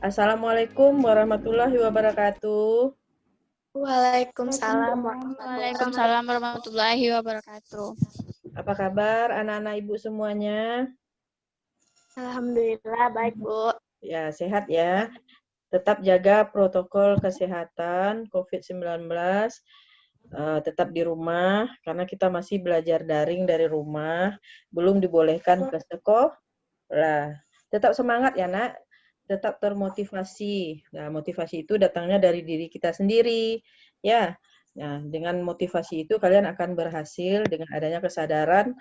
Assalamualaikum warahmatullahi wabarakatuh. Waalaikumsalam Waalaikumsalam warahmatullahi wabarakatuh. Apa kabar anak-anak ibu semuanya? Alhamdulillah baik, Bu. Ya, sehat ya. Tetap jaga protokol kesehatan COVID-19. Tetap di rumah karena kita masih belajar daring dari rumah. Belum dibolehkan ke sekolah. Tetap semangat ya, Nak. Tetap termotivasi. Nah, motivasi itu datangnya dari diri kita sendiri. Ya, nah, dengan motivasi itu kalian akan berhasil dengan adanya kesadaran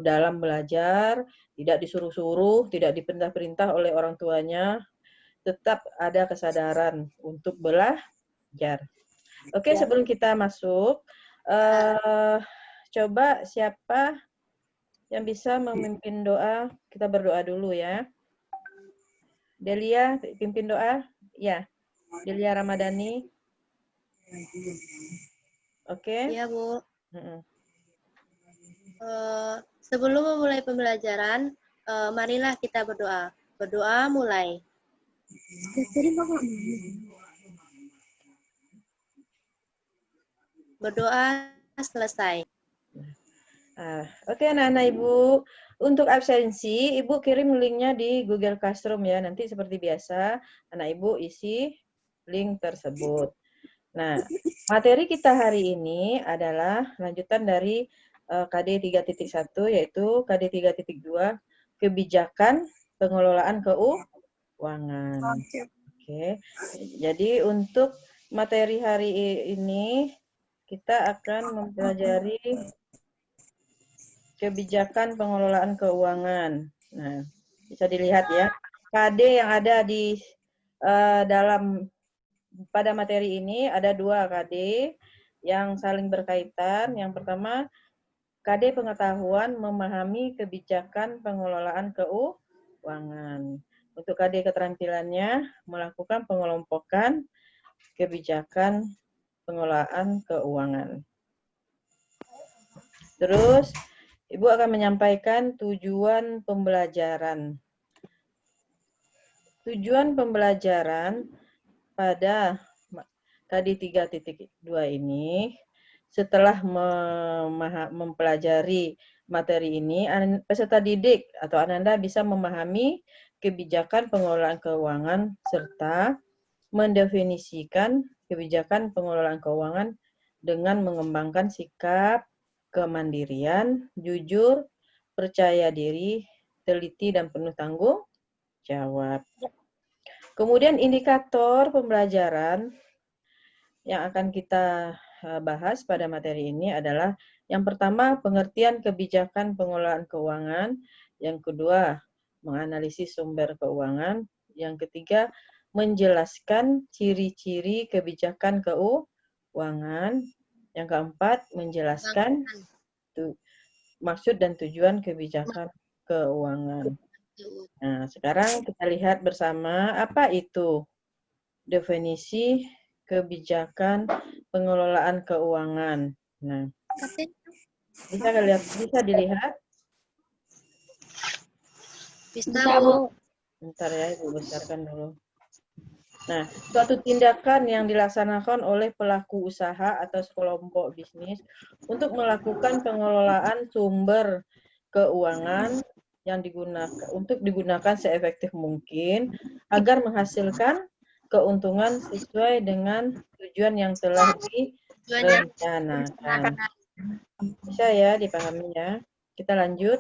dalam belajar, tidak disuruh-suruh, tidak diperintah-perintah oleh orang tuanya, tetap ada kesadaran untuk belajar. Oke, sebelum kita masuk, coba siapa yang bisa memimpin doa? Kita berdoa dulu ya. Delia, pimpin doa. Ya, Delia Ramadhani. Oke. Iya, Bu. Mm-mm. Sebelum memulai pembelajaran, marilah kita berdoa. Berdoa mulai. Berdoa selesai. Oke, anak-anak Ibu. Untuk absensi, Ibu kirim linknya di Google Classroom ya. Nanti seperti biasa, anak Ibu isi link tersebut. Nah, materi kita hari ini adalah lanjutan dari KD 3.1, yaitu KD 3.2, kebijakan pengelolaan keuangan. Oke. Jadi untuk materi hari ini, kita akan mempelajari kebijakan pengelolaan keuangan. Nah, bisa dilihat ya, KD yang ada di pada materi ini ada 2 KD yang saling berkaitan. Yang pertama, KD pengetahuan memahami kebijakan pengelolaan keuangan. Untuk KD keterampilannya, melakukan pengelompokan kebijakan pengelolaan keuangan. Terus, Ibu akan menyampaikan tujuan pembelajaran. Tujuan pembelajaran pada KD 3.2 ini, setelah mempelajari materi ini, peserta didik atau Ananda bisa memahami kebijakan pengelolaan keuangan serta mendefinisikan kebijakan pengelolaan keuangan dengan mengembangkan sikap kemandirian, jujur, percaya diri, teliti, dan penuh tanggung jawab. Kemudian indikator pembelajaran yang akan kita bahas pada materi ini adalah yang pertama, pengertian kebijakan pengelolaan keuangan. Yang kedua, menganalisis sumber keuangan. Yang ketiga, menjelaskan ciri-ciri kebijakan keuangan. Yang keempat, menjelaskan maksud dan tujuan kebijakan keuangan. Nah, sekarang kita lihat bersama apa itu definisi kebijakan pengelolaan keuangan. Nah, bisa dilihat? Bisa, Bu. Bentar ya, Ibu besarkan dulu. Nah, suatu tindakan yang dilaksanakan oleh pelaku usaha atau sekelompok bisnis untuk melakukan pengelolaan sumber keuangan yang digunakan seefektif mungkin agar menghasilkan keuntungan sesuai dengan tujuan yang telah direncanakan. Bisa ya dipahami ya? Kita lanjut.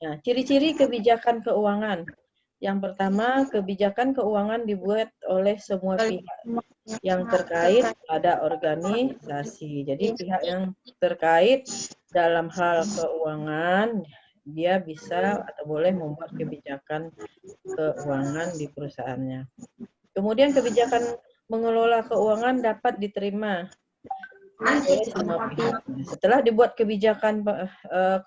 Nah, ciri-ciri kebijakan keuangan. Yang pertama, kebijakan keuangan dibuat oleh semua pihak yang terkait pada organisasi. Jadi pihak yang terkait dalam hal keuangan, dia bisa atau boleh membuat kebijakan keuangan di perusahaannya. Kemudian kebijakan mengelola keuangan dapat diterima oleh semua pihak. Setelah dibuat kebijakan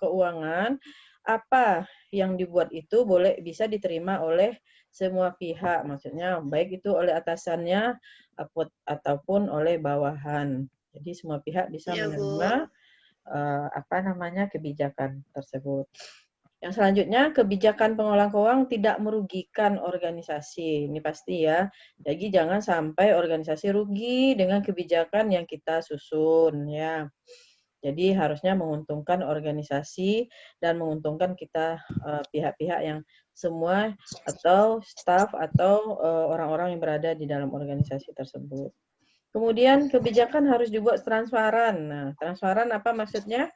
keuangan, apa yang dibuat itu bisa diterima oleh semua pihak, maksudnya baik itu oleh atasannya ataupun oleh bawahan. Jadi semua pihak bisa menerima kebijakan tersebut. Yang selanjutnya, kebijakan pengelolaan keuangan tidak merugikan organisasi. Ini pasti ya. Jadi jangan sampai organisasi rugi dengan kebijakan yang kita susun ya. Jadi harusnya menguntungkan organisasi dan menguntungkan kita pihak-pihak yang semua atau staf atau orang-orang yang berada di dalam organisasi tersebut. Kemudian kebijakan harus dibuat transparan. Nah, transparan apa maksudnya?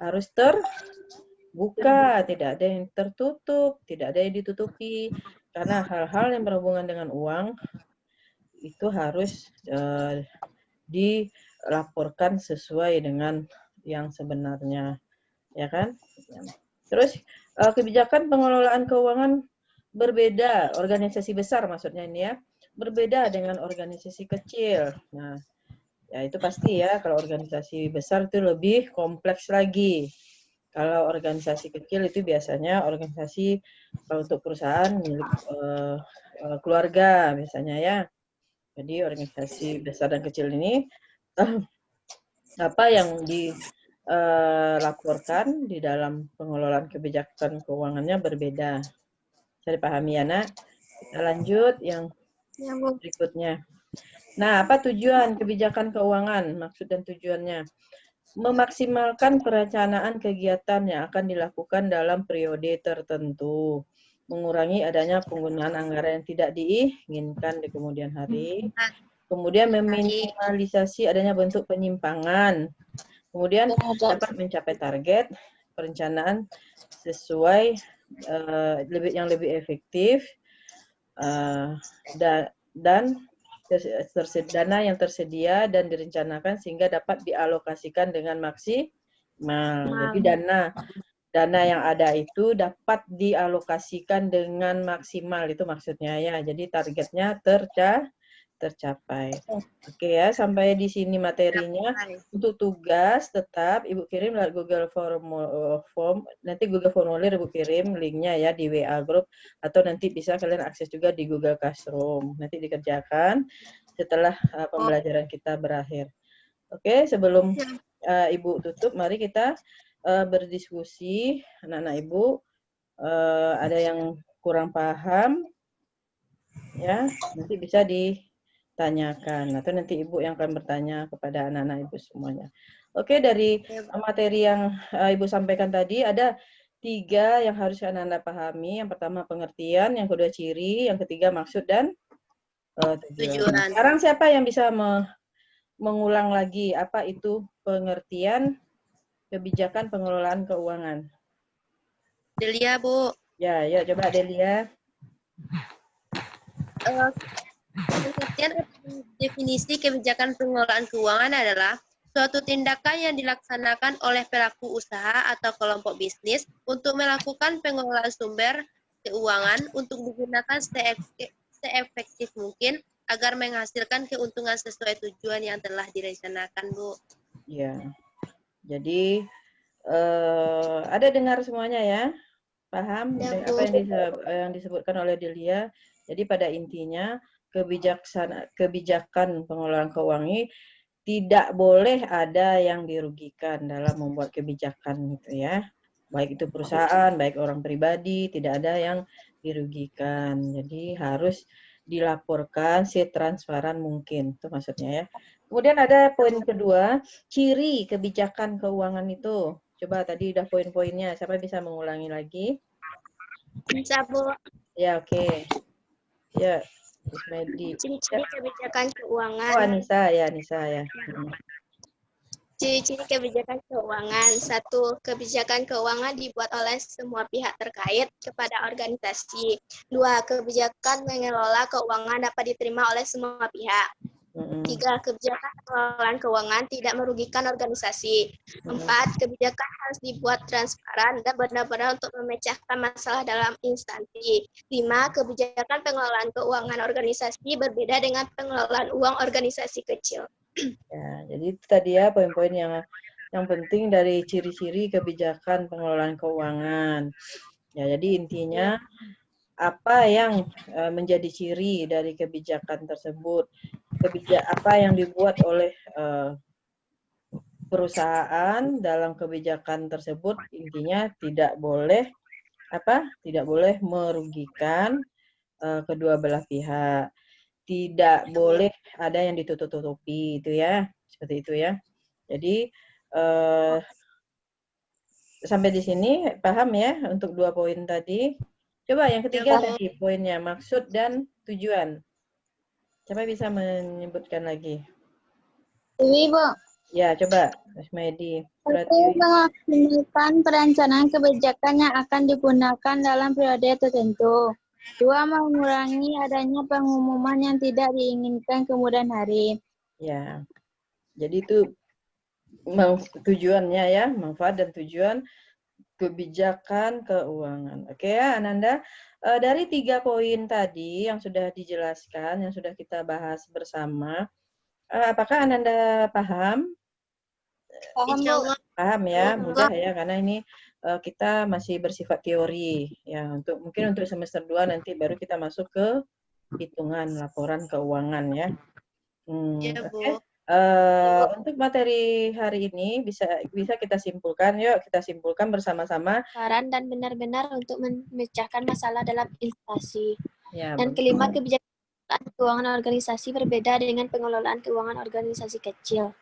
Harus terbuka, tidak ada yang tertutup, tidak ada yang ditutupi. Karena hal-hal yang berhubungan dengan uang itu harus dilaporkan sesuai dengan yang sebenarnya, ya kan? Terus kebijakan pengelolaan keuangan berbeda, organisasi besar maksudnya ini ya, berbeda dengan organisasi kecil. Nah, ya itu pasti ya, kalau organisasi besar itu lebih kompleks lagi. Kalau organisasi kecil itu biasanya organisasi kalau untuk perusahaan milik keluarga misalnya ya. Jadi organisasi besar dan kecil ini apa yang dilaporkan di dalam pengelolaan kebijakan keuangannya berbeda. Bisa dipahami ya, Nak? Kita lanjut yang berikutnya. Nah, apa tujuan kebijakan keuangan? Maksud dan tujuannya. Memaksimalkan perencanaan kegiatan yang akan dilakukan dalam periode tertentu. Mengurangi adanya penggunaan anggaran yang tidak diinginkan di kemudian hari. Kemudian meminimalisasi adanya bentuk penyimpangan. Kemudian dapat mencapai target perencanaan sesuai yang lebih efektif dan dana yang tersedia dan direncanakan sehingga dapat dialokasikan dengan maksimal. Jadi dana yang ada itu dapat dialokasikan dengan maksimal, itu maksudnya ya. Jadi targetnya tercapai. Oke ya, sampai di sini materinya. Untuk tugas tetap Ibu kirim lewat Google Form, nanti Google Formulir Ibu kirim linknya ya di WA Group, atau nanti bisa kalian akses juga di Google Classroom. Nanti dikerjakan setelah pembelajaran kita berakhir. Oke, sebelum Ibu tutup, mari kita berdiskusi. Anak-anak Ibu, ada yang kurang paham, ya nanti bisa ditanyakan atau nanti Ibu yang akan bertanya kepada anak-anak Ibu semuanya. Oke, dari materi yang Ibu sampaikan tadi ada 3 yang harus anak-anak pahami. Yang pertama pengertian, yang kedua ciri, yang ketiga maksud dan tujuan. Sekarang siapa yang bisa mengulang lagi apa itu pengertian kebijakan pengelolaan keuangan? Delia, Bu. Ya, coba Delia. Pengertian definisi kebijakan pengelolaan keuangan adalah suatu tindakan yang dilaksanakan oleh pelaku usaha atau kelompok bisnis untuk melakukan pengelolaan sumber keuangan untuk digunakan seefektif mungkin agar menghasilkan keuntungan sesuai tujuan yang telah direncanakan, Bu. Ya, jadi ada dengar semuanya ya? Paham Ya, apa yang disebutkan oleh Delia? Jadi pada intinya kebijakan pengelolaan keuangan tidak boleh ada yang dirugikan dalam membuat kebijakan gitu ya. Baik itu perusahaan, baik orang pribadi, tidak ada yang dirugikan. Jadi harus dilaporkan setransparan mungkin, itu maksudnya ya. Kemudian ada poin kedua, ciri kebijakan keuangan itu. Coba tadi udah poin-poinnya, siapa bisa mengulangi lagi? Bisa, Bu. Ya, oke. Ya, Ismedi. Ciri-ciri kebijakan keuangan. Oh, Anissa ya. Ciri-ciri kebijakan keuangan. 1. Kebijakan keuangan dibuat oleh semua pihak terkait kepada organisasi. 2. Kebijakan mengelola keuangan dapat diterima oleh semua pihak. 3. Kebijakan pengelolaan keuangan tidak merugikan organisasi. 4. Kebijakan harus dibuat transparan dan benar-benar untuk memecahkan masalah dalam instansi. 5. Kebijakan pengelolaan keuangan organisasi berbeda dengan pengelolaan uang organisasi kecil. Ya, jadi itu tadi ya poin-poin yang penting dari ciri-ciri kebijakan pengelolaan keuangan. Ya, jadi intinya apa yang menjadi ciri dari kebijakan tersebut, apa yang dibuat oleh perusahaan dalam kebijakan tersebut, intinya tidak boleh Tidak boleh merugikan kedua belah pihak. Tidak boleh ada yang ditutup-tutupi itu ya, seperti itu ya. Jadi sampai di sini paham ya untuk 2 poin tadi. Coba yang ketiga tadi poinnya maksud dan tujuan. Siapa bisa menyebutkan lagi? Dewi, Bu. Ya, coba Mas Medi. Memaksimalkan perencanaan kebijakan yang akan digunakan dalam periode tertentu. 2. Mengurangi adanya pengumuman yang tidak diinginkan kemudian hari. Ya, jadi itu tujuannya ya, manfaat dan tujuan kebijakan keuangan. Oke ya, Ananda. Dari 3 poin tadi yang sudah dijelaskan, yang sudah kita bahas bersama, apakah Ananda paham? Paham, Bu? Paham ya, mudah ya, karena ini kita masih bersifat teori ya. Mungkin untuk semester 2 nanti baru kita masuk ke hitungan laporan keuangan ya. Oke. Untuk materi hari ini bisa kita simpulkan, yuk kita simpulkan bersama-sama. Saran dan benar-benar untuk memecahkan masalah dalam inflasi. Ya, dan kelima, kebijakan keuangan organisasi berbeda dengan pengelolaan keuangan organisasi kecil.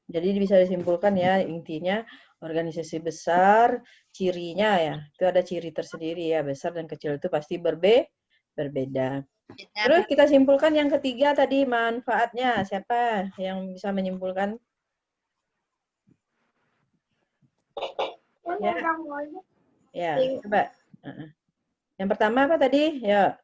Jadi bisa disimpulkan ya, intinya organisasi besar, cirinya ya, itu ada ciri tersendiri ya, besar dan kecil itu pasti berbeda. Terus kita simpulkan yang ketiga tadi, manfaatnya. Siapa yang bisa menyimpulkan? Ya, coba. Yang pertama apa tadi? Ya.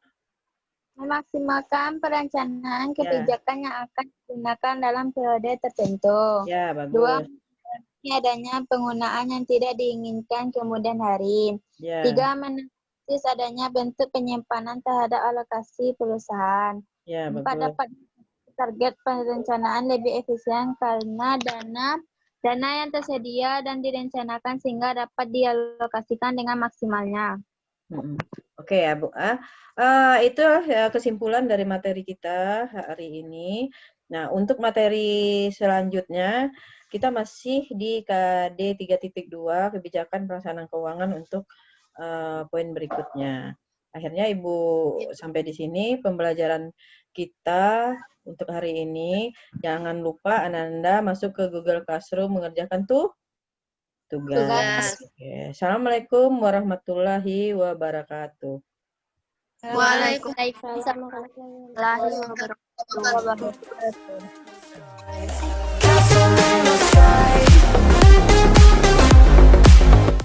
Memaksimalkan perencanaan kebijakan yang akan digunakan dalam periode tertentu. Ya, bagus. 2. Mengurangi adanya penggunaan yang tidak diinginkan kemudian hari. 3. Menantis adanya bentuk penyimpanan terhadap alokasi perusahaan. 4. Dapat target perencanaan lebih efisien karena dana yang tersedia dan direncanakan sehingga dapat dialokasikan dengan maksimalnya. Oke ya, Bu. Itu kesimpulan dari materi kita hari ini. Nah, untuk materi selanjutnya, kita masih di KD 3.2, kebijakan pelaksanaan keuangan untuk poin berikutnya. Akhirnya Ibu sampai di sini pembelajaran kita untuk hari ini. Jangan lupa Ananda masuk ke Google Classroom mengerjakan tugas. Oke. Assalamualaikum warahmatullahi wabarakatuh. Waalaikumsalam warahmatullahi wabarakatuh.